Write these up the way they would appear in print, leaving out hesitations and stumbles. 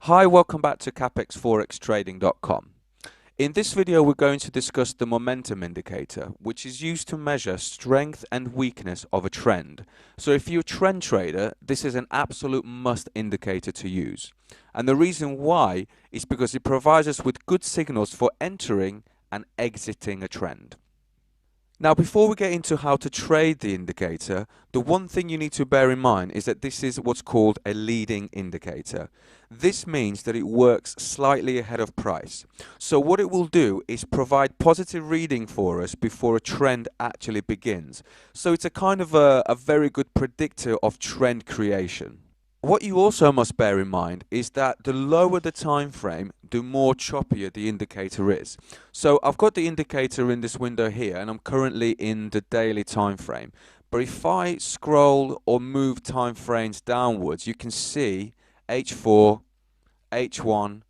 Hi, welcome back to CapexForexTrading.com. In this video, we're going to discuss the momentum indicator, which is used to measure strength and weakness of a trend. So if you're a trend trader, this is an absolute must indicator to use. And the reason why is because it provides us with good signals for entering and exiting a trend. Now, before we get into how to trade the indicator, the one thing you need to bear in mind is that this is what's called a leading indicator. This means that it works slightly ahead of price. So what it will do is provide positive reading for us before a trend actually begins. So it's a kind of a very good predictor of trend creation. What you also must bear in mind is that the lower the time frame, the more choppier the indicator is. So I've got the indicator in this window here, and I'm currently in the daily time frame. But if I scroll or move time frames downwards, you can see H4, H1,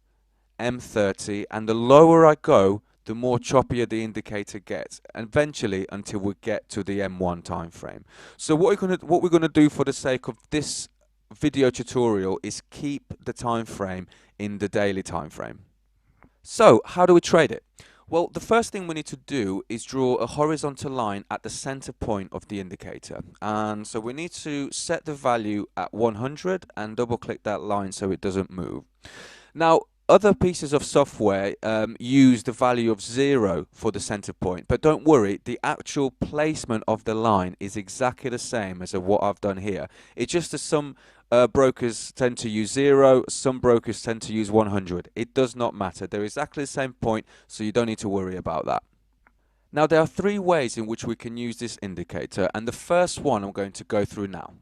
M30, and the lower I go, the more choppier the indicator gets, and eventually until we get to the M1 time frame. So what we're gonna do for the sake of this video tutorial is keep the time frame in the daily time frame. So how do we trade it? Well, the first thing we need to do is draw a horizontal line at the center point of the indicator. And so we need to set the value at 100 and double click that line so it doesn't move. Now, other pieces of software use the value of 0 for the center point, but don't worry, the actual placement of the line is exactly the same as what I've done here. It's just that some brokers tend to use 0, some brokers tend to use 100. It does not matter. They're exactly the same point, so you don't need to worry about that. Now, there are three ways in which we can use this indicator, and the first one I'm going to go through now.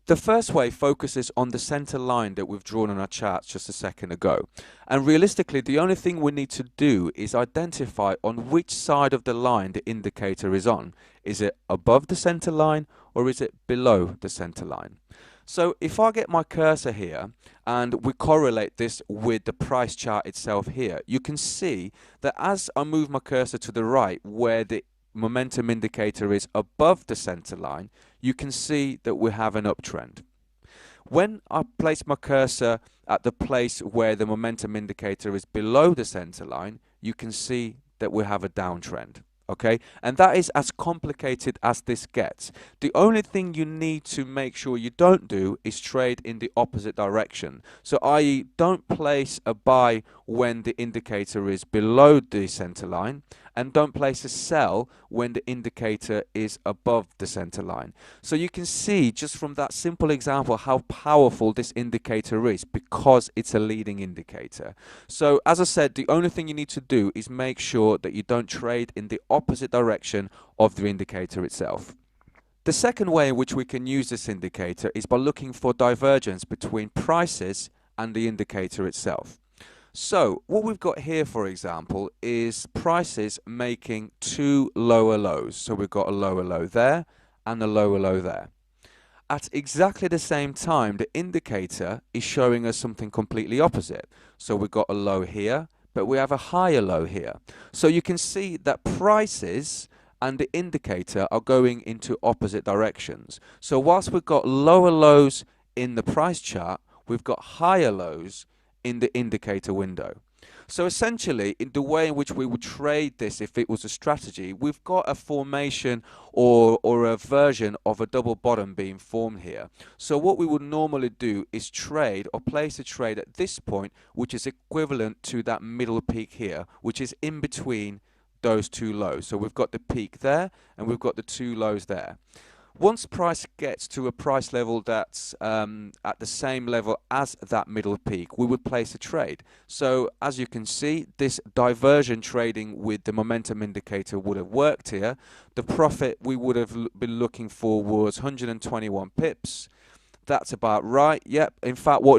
The first way focuses on the center line that we've drawn on our charts just a second ago. And realistically, the only thing we need to do is identify on which side of the line the indicator is on. Is it above the center line or is it below the center line? So if I get my cursor here and we correlate this with the price chart itself here, you can see that as I move my cursor to the right where the momentum indicator is above the center line, you can see that we have an uptrend. When I place my cursor at the place where the momentum indicator is below the center line, you can see that we have a downtrend. Okay, and that is as complicated as this gets. The only thing you need to make sure you don't do is trade in the opposite direction. So i.e. don't place a buy when the indicator is below the center line, and don't place a sell when the indicator is above the center line. So you can see just from that simple example how powerful this indicator is because it's a leading indicator. So as I said, the only thing you need to do is make sure that you don't trade in the opposite direction of the indicator itself. The second way in which we can use this indicator is by looking for divergence between prices and the indicator itself. So what we've got here, for example, is prices making two lower lows. So we've got a lower low there and a lower low there. At exactly the same time, the indicator is showing us something completely opposite. So we've got a low here, but we have a higher low here. So you can see that prices and the indicator are going into opposite directions. So whilst we've got lower lows in the price chart, we've got higher lows in the indicator window. So essentially, in the way in which we would trade this if it was a strategy, we've got a formation or a version of a double bottom being formed here. So what we would normally do is trade or place a trade at this point, which is equivalent to that middle peak here, which is in between those two lows. So we've got the peak there and we've got the two lows there. Once price gets to a price level that's at the same level as that middle peak, we would place a trade. So as you can see, this diversion trading with the momentum indicator would have worked here. The profit we would have been looking for was 121 pips. That's about right. Yep. In fact, what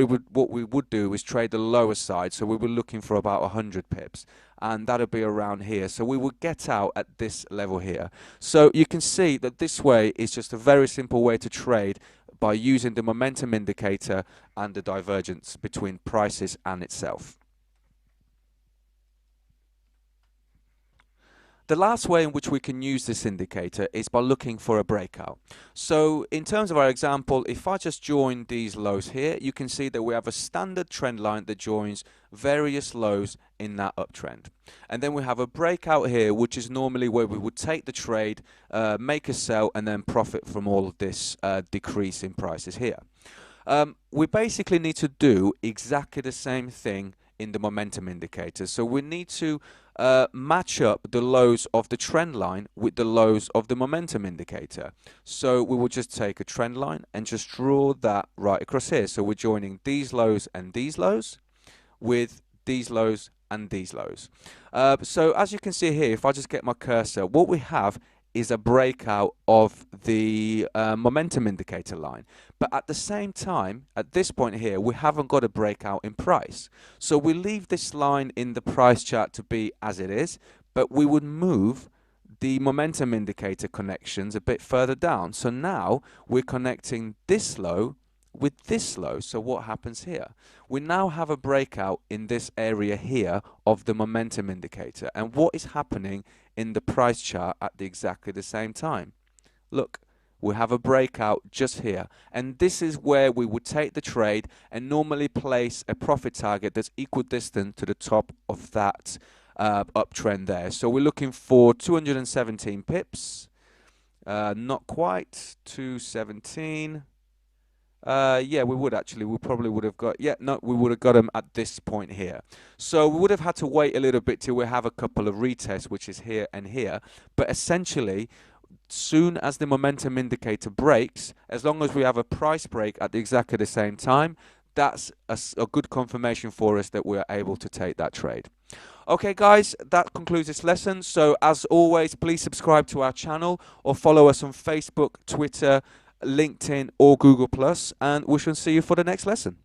we would do is trade the lower side. So we were looking for about 100 pips, and that'll be around here. So we would get out at this level here. So you can see that this way is just a very simple way to trade by using the momentum indicator and the divergence between prices and itself. The last way in which we can use this indicator is by looking for a breakout. So in terms of our example, if I just join these lows here, you can see that we have a standard trend line that joins various lows in that uptrend. And then we have a breakout here, which is normally where we would take the trade, make a sell, and then profit from all of this decrease in prices here. We basically need to do exactly the same thing in the momentum indicator. So we need to match up the lows of the trend line with the lows of the momentum indicator. So we will just take a trend line and just draw that right across here. So we're joining these lows and these lows with these lows and these lows. So as you can see here, if I just get my cursor, what we have is a breakout of the momentum indicator line. But at the same time, at this point here, we haven't got a breakout in price. So we leave this line in the price chart to be as it is, but we would move the momentum indicator connections a bit further down. So now we're connecting this low with this low. So what happens here? We now have a breakout in this area here of the momentum indicator. And what is happening in the price chart at exactly the same time? Look, we have a breakout just here. And this is where we would take the trade and normally place a profit target that's equidistant to the top of that uptrend there. So we're looking for 217 pips. Not quite. 217. Yeah, we would actually. We probably would have got, yeah, no, we would have got them at this point here. So we would have had to wait a little bit till we have a couple of retests, which is here and here. But essentially, soon as the momentum indicator breaks, as long as we have a price break at exactly the same time, that's a good confirmation for us that we're able to take that trade. Okay, guys, that concludes this lesson. So as always, please subscribe to our channel or follow us on Facebook, Twitter, LinkedIn or Google+, and we shall see you for the next lesson.